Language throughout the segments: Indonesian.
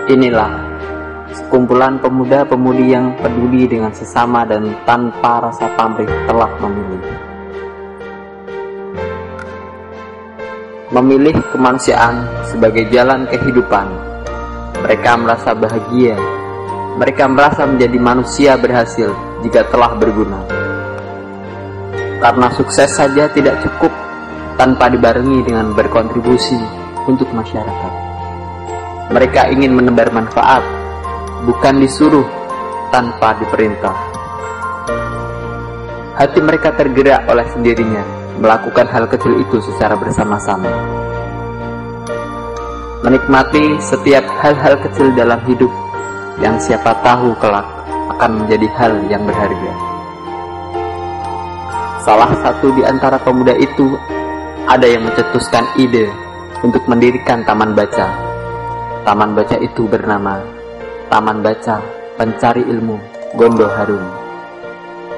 Inilah sekumpulan pemuda-pemudi yang peduli dengan sesama dan tanpa rasa pamrih telah memilih kemanusiaan sebagai jalan kehidupan. Mereka merasa bahagia. Mereka merasa menjadi manusia berhasil jika telah berguna. Karena sukses saja tidak cukup tanpa dibarengi dengan berkontribusi untuk masyarakat. Mereka ingin menebar manfaat, bukan disuruh tanpa diperintah. Hati mereka tergerak oleh sendirinya melakukan hal kecil itu secara bersama-sama. Menikmati setiap hal-hal kecil dalam hidup yang siapa tahu kelak akan menjadi hal yang berharga. Salah satu di antara pemuda itu ada yang mencetuskan ide untuk mendirikan taman baca. Taman baca itu bernama Taman Baca Pencari Ilmu Gondo Harum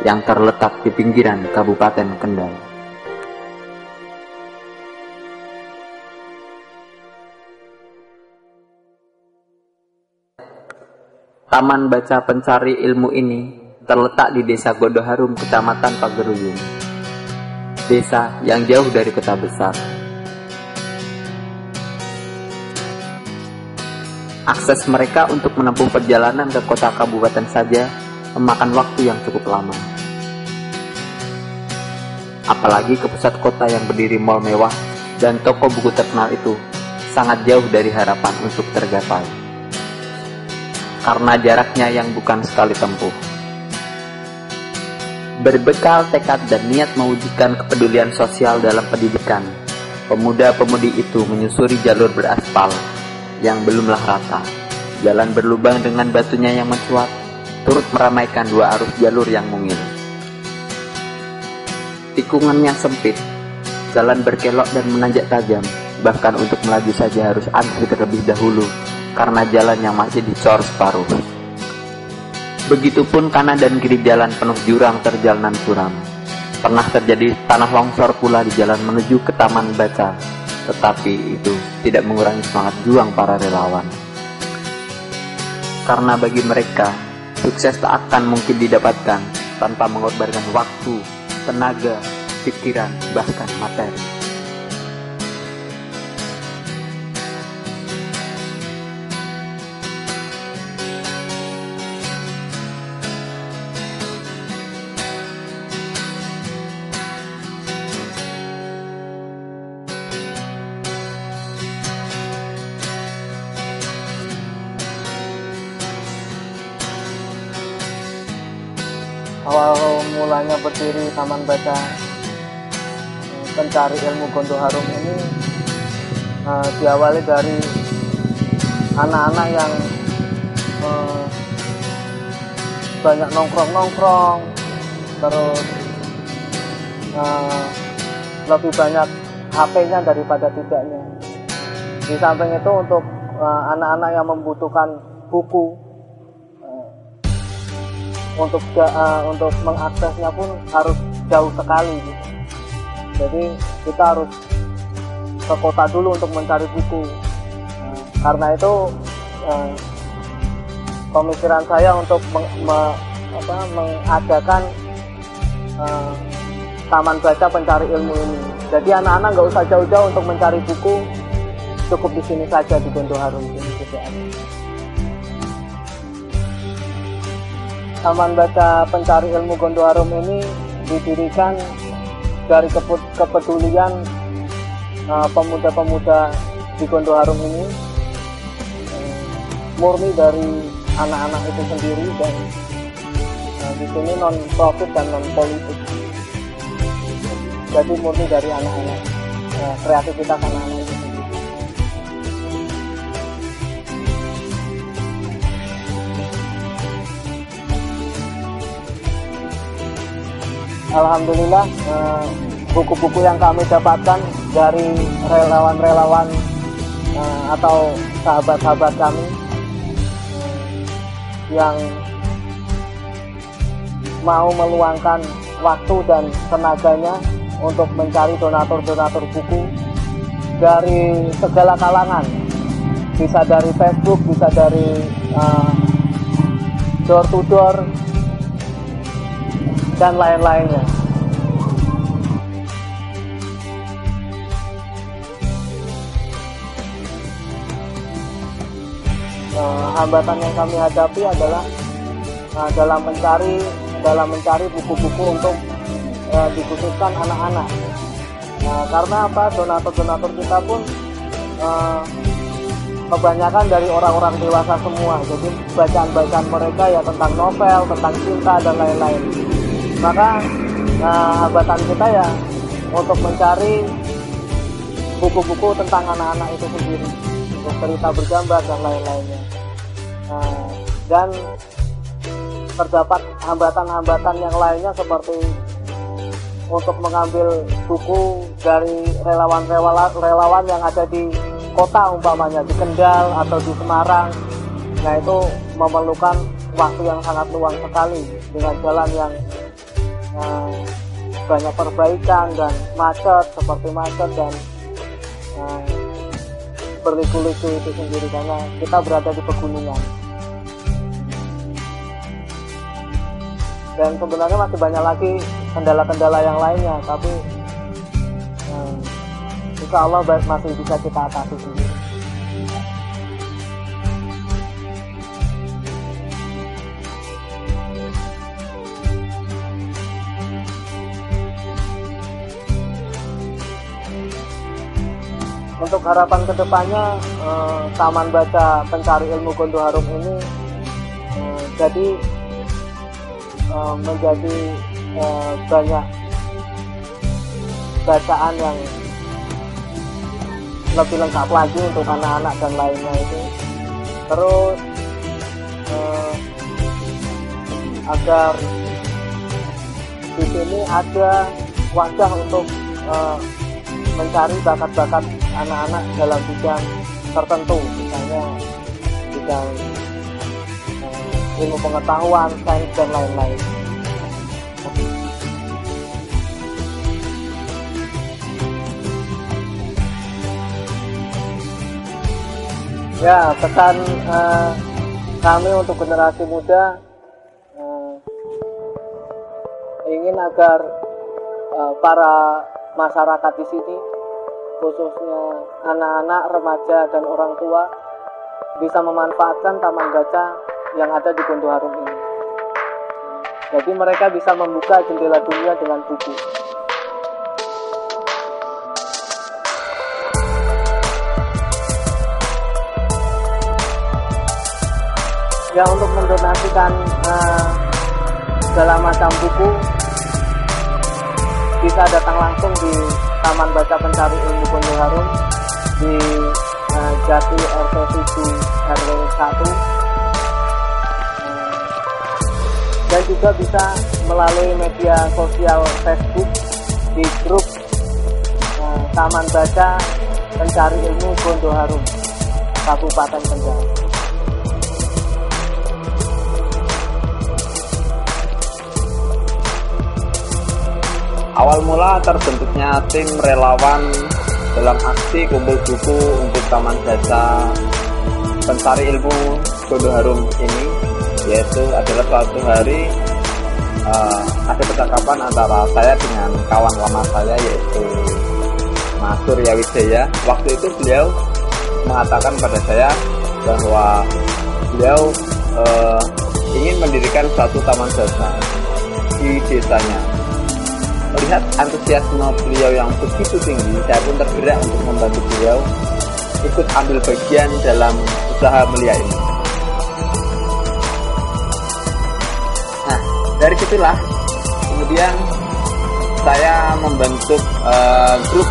yang terletak di pinggiran Kabupaten Kendal. Taman Baca Pencari Ilmu ini terletak di Desa Gondo Harum, Kecamatan Pageruyung, desa yang jauh dari kota besar. Akses mereka untuk menempuh perjalanan ke kota kabupaten saja memakan waktu yang cukup lama. Apalagi ke pusat kota yang berdiri mal mewah dan toko buku terkenal itu sangat jauh dari harapan untuk tergapai. Karena jaraknya yang bukan sekali tempuh. Berbekal tekad dan niat mewujudkan kepedulian sosial dalam pendidikan, pemuda-pemudi itu menyusuri jalur beraspal yang belumlah rata. Jalan berlubang dengan batunya yang mencuat turut meramaikan dua arus jalur yang mungil. Tikungannya sempit, jalan berkelok dan menanjak tajam. Bahkan untuk melaju saja harus antri terlebih dahulu karena jalan yang masih dicor separuh. Begitupun kanan dan kiri jalan penuh jurang terjal nan suram. Pernah terjadi tanah longsor pula di jalan menuju ke Taman Baca, tetapi itu tidak mengurangi semangat juang para relawan. Karena bagi mereka, sukses tak akan mungkin didapatkan tanpa mengorbankan waktu, tenaga, pikiran, bahkan materi. Awal mulanya berdiri Taman Baca Pencari Ilmu Gondo Harum ini diawali dari anak-anak yang banyak nongkrong-nongkrong, terus lebih banyak HP-nya daripada tidaknya. Di samping itu untuk anak-anak yang membutuhkan buku, untuk mengaksesnya pun harus jauh sekali gitu. Jadi kita harus ke kota dulu untuk mencari buku. Karena itu pemikiran saya untuk mengadakan Taman Baca Pencari Ilmu ini. Jadi anak-anak nggak usah jauh-jauh untuk mencari buku, cukup di sini saja di Gondo Harum ini juga ada. Taman Baca Pencari Ilmu Gondo Harum ini didirikan dari kepedulian pemuda-pemuda di Gondo Harum ini, murni dari anak-anak itu sendiri, dan di sini non profit dan non politik. Jadi murni dari anak-anak, kreativitas anak-anak itu sendiri. Alhamdulillah, buku-buku yang kami dapatkan dari relawan-relawan atau sahabat-sahabat kami yang mau meluangkan waktu dan tenaganya untuk mencari donatur-donatur buku dari segala kalangan, bisa dari Facebook, bisa dari door to door dan lain-lainnya. Hambatan yang kami hadapi adalah dalam mencari buku-buku untuk dikhususkan anak-anak. Karena apa? Donatur-donatur kita pun kebanyakan dari orang-orang dewasa semua. Jadi bacaan-bacaan mereka ya tentang novel, tentang cinta dan lain-lain. Maka hambatan kita ya untuk mencari buku-buku tentang anak-anak itu sendiri, untuk cerita bergambar dan lain-lainnya. Dan terdapat hambatan-hambatan yang lainnya seperti untuk mengambil buku dari relawan yang ada di kota, umpamanya di Kendal atau di Semarang. Nah, itu memerlukan waktu yang sangat luang sekali dengan jalan yang banyak perbaikan dan macet dan berliku-liku itu sendiri karena kita berada di pegunungan. Dan sebenarnya masih banyak lagi kendala-kendala yang lainnya, tapi insya Allah masih bisa kita atasi sendiri. Untuk harapan kedepannya, Taman Baca Pencari Ilmu Gondo Harum ini jadi menjadi banyak bacaan yang lebih lengkap lagi untuk anak-anak dan lainnya itu. Terus agar di sini ada wadah untuk mencari bakat-bakat anak-anak dalam bidang tertentu, misalnya bidang ilmu pengetahuan, sains dan lain-lain. Ya, pesan kami untuk generasi muda ingin agar para masyarakat di sini, khususnya anak-anak, remaja dan orang tua, bisa memanfaatkan taman baca yang ada di Gondo Harum ini. Jadi mereka bisa membuka jendela dunia dengan buku. Ya, untuk mendonasikan segala macam buku bisa datang langsung di Taman Baca Pencari Ilmu Gondo Harum di Jati RT 7 RW 1, dan juga bisa melalui media sosial Facebook di grup Taman Baca Pencari Ilmu Gondo Harum Kabupaten Kendal. Awal mula terbentuknya tim relawan dalam aksi kumpul buku untuk Taman Baca Pencari Ilmu Gondo Harum ini, yaitu adalah suatu hari ada percakapan antara saya dengan kawan lama saya, yaitu Mas Surya Wijaya. Waktu itu beliau mengatakan pada saya bahwa beliau ingin mendirikan suatu taman baca di desanya. Melihat antusiasme beliau yang begitu tinggi, saya pun tergerak untuk membantu beliau ikut ambil bagian dalam usaha mulia ini. Nah, dari situlah kemudian saya membentuk grup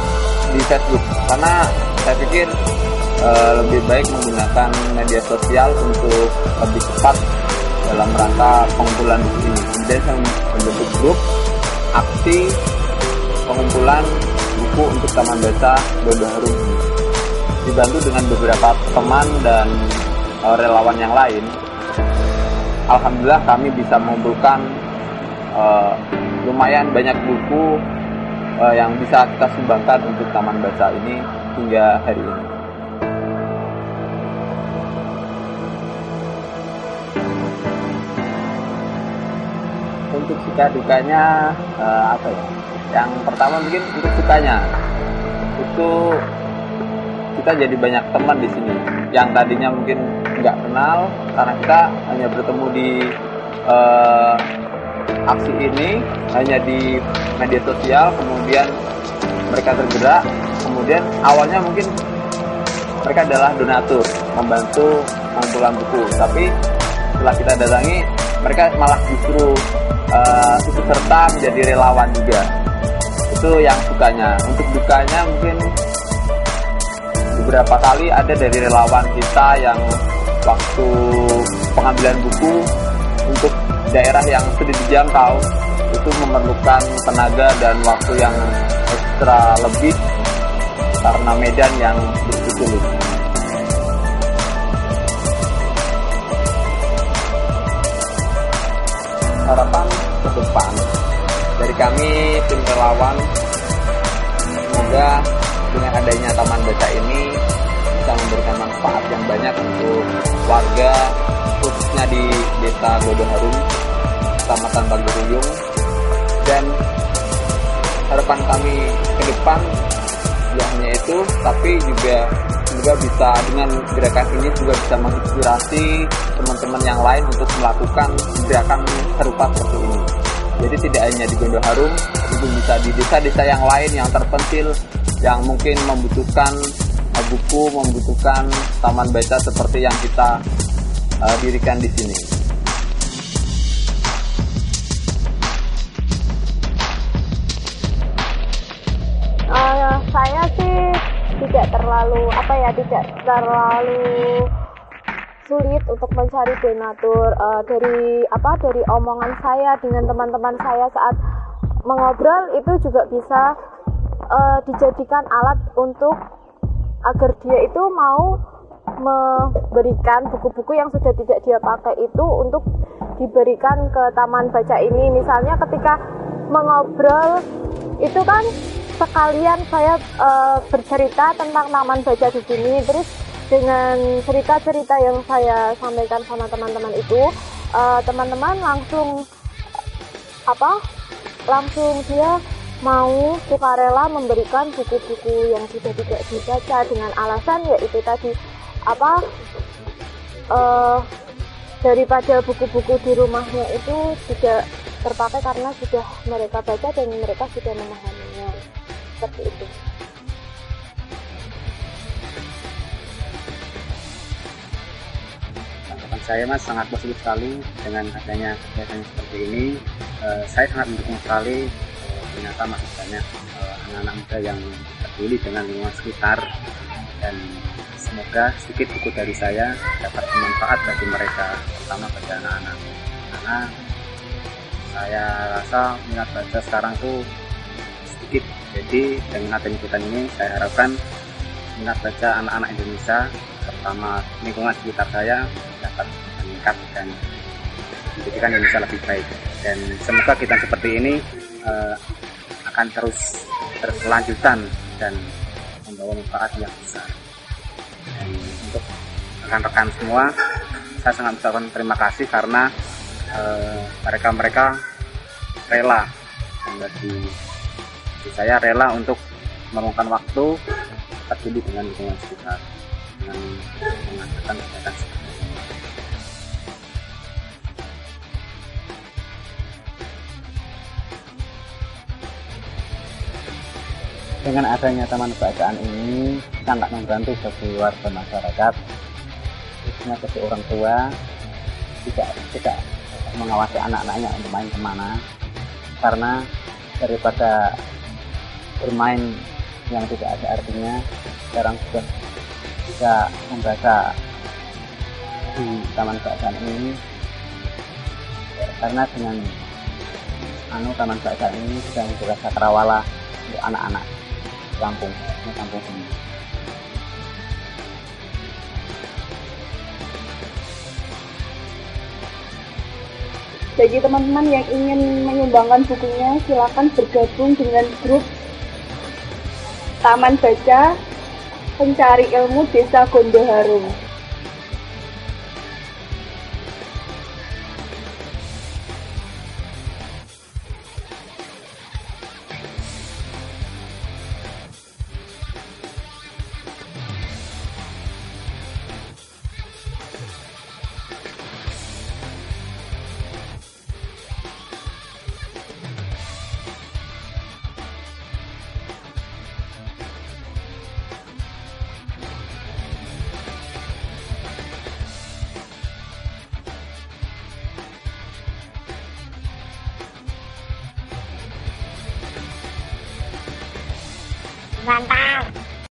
di Facebook, karena saya pikir lebih baik menggunakan media sosial untuk lebih cepat dalam rangka pengumpulan buku ini. Kemudian saya membentuk grup aksi pengumpulan buku untuk Taman Baca Gondo Harum ini, dibantu dengan beberapa teman dan relawan yang lain. Alhamdulillah kami bisa mengumpulkan lumayan banyak buku yang bisa kita sumbangkan untuk Taman Baca ini hingga hari ini. untuk suka dukanya apa ya? Yang pertama mungkin untuk sukanya itu kita jadi banyak teman di sini yang tadinya mungkin nggak kenal, karena kita hanya bertemu di aksi ini hanya di media sosial, kemudian mereka tergerak, kemudian awalnya mungkin mereka adalah donatur membantu pengumpulan buku, tapi setelah kita datangi mereka malah justru ikut serta menjadi relawan juga. Itu yang sukanya. Untuk dukanya mungkin beberapa kali ada dari relawan kita yang waktu pengambilan buku untuk daerah yang sudah dijangkau itu memerlukan tenaga dan waktu yang ekstra lebih karena medan yang begitu sulit. Harapan ke depan dari kami tim relawan, semoga dengan adanya taman baca ini bisa memberikan manfaat yang banyak untuk warga, khususnya di Desa Godoharum, Kecamatan Baguruyung. Dan harapan kami ke depan tidak hanya itu, tapi juga semoga bisa dengan gerakan ini juga bisa menginspirasi teman-teman yang lain untuk melakukan gerakan serupa seperti ini. Jadi tidak hanya di Godoharum, itu bisa di desa-desa yang lain yang terpencil, yang mungkin membutuhkan buku, membutuhkan taman baca seperti yang kita dirikan di sini. Saya sih tidak terlalu sulit untuk mencari donatur. Dari omongan saya dengan teman-teman saya saat mengobrol itu juga bisa dijadikan alat untuk agar dia itu mau memberikan buku-buku yang sudah tidak dia pakai itu untuk diberikan ke taman baca ini. Misalnya ketika mengobrol itu kan sekalian saya bercerita tentang taman baca di sini, terus dengan cerita-cerita yang saya sampaikan sama teman-teman itu, teman-teman langsung dia mau sukarela memberikan buku-buku yang sudah tidak dibaca dengan alasan yaitu tadi daripada buku-buku di rumahnya itu tidak terpakai karena sudah mereka baca dan mereka sudah memahaminya, seperti itu. Tanggapan saya Mas sangat positif sekali dengan adanya kegiatan seperti ini. Saya sangat mendukung sekali. Ternyata masih banyak anak-anak muda yang peduli dengan lingkungan sekitar, dan semoga sedikit buku dari saya dapat bermanfaat bagi mereka, terutama bagi anak-anak. Karena saya rasa minat baca sekarang tuh sedikit. Jadi dengan adanya kegiatan ini saya harapkan minat baca anak-anak Indonesia, terutama lingkungan sekitar saya, dapat meningkat dan menjadikan Indonesia lebih baik. Dan semoga kegiatan seperti ini akan terus berkelanjutan dan membawa manfaat yang besar. Dan untuk rekan-rekan semua, saya sangat mengucapkan terima kasih karena mereka rela, dan bagi saya rela untuk meluangkan waktu peduli dengan lingkungan sekitar dengan mengadakan kegiatan seperti ini. Dengan adanya taman bacaan ini sangat membantu bagi warga masyarakat, khususnya bagi orang tua tidak mengawasi anak-anaknya untuk main kemana, karena daripada bermain yang tidak ada artinya, sekarang sudah bisa membaca di taman bacaan ini. Karena dengan taman bacaan ini sudah menjadi cakrawala untuk anak-anak kampung ini. Bagi teman-teman yang ingin menyumbangkan bukunya, silakan bergabung dengan grup Taman Baca Pencari Ilmu Desa Godoharum. Mantap.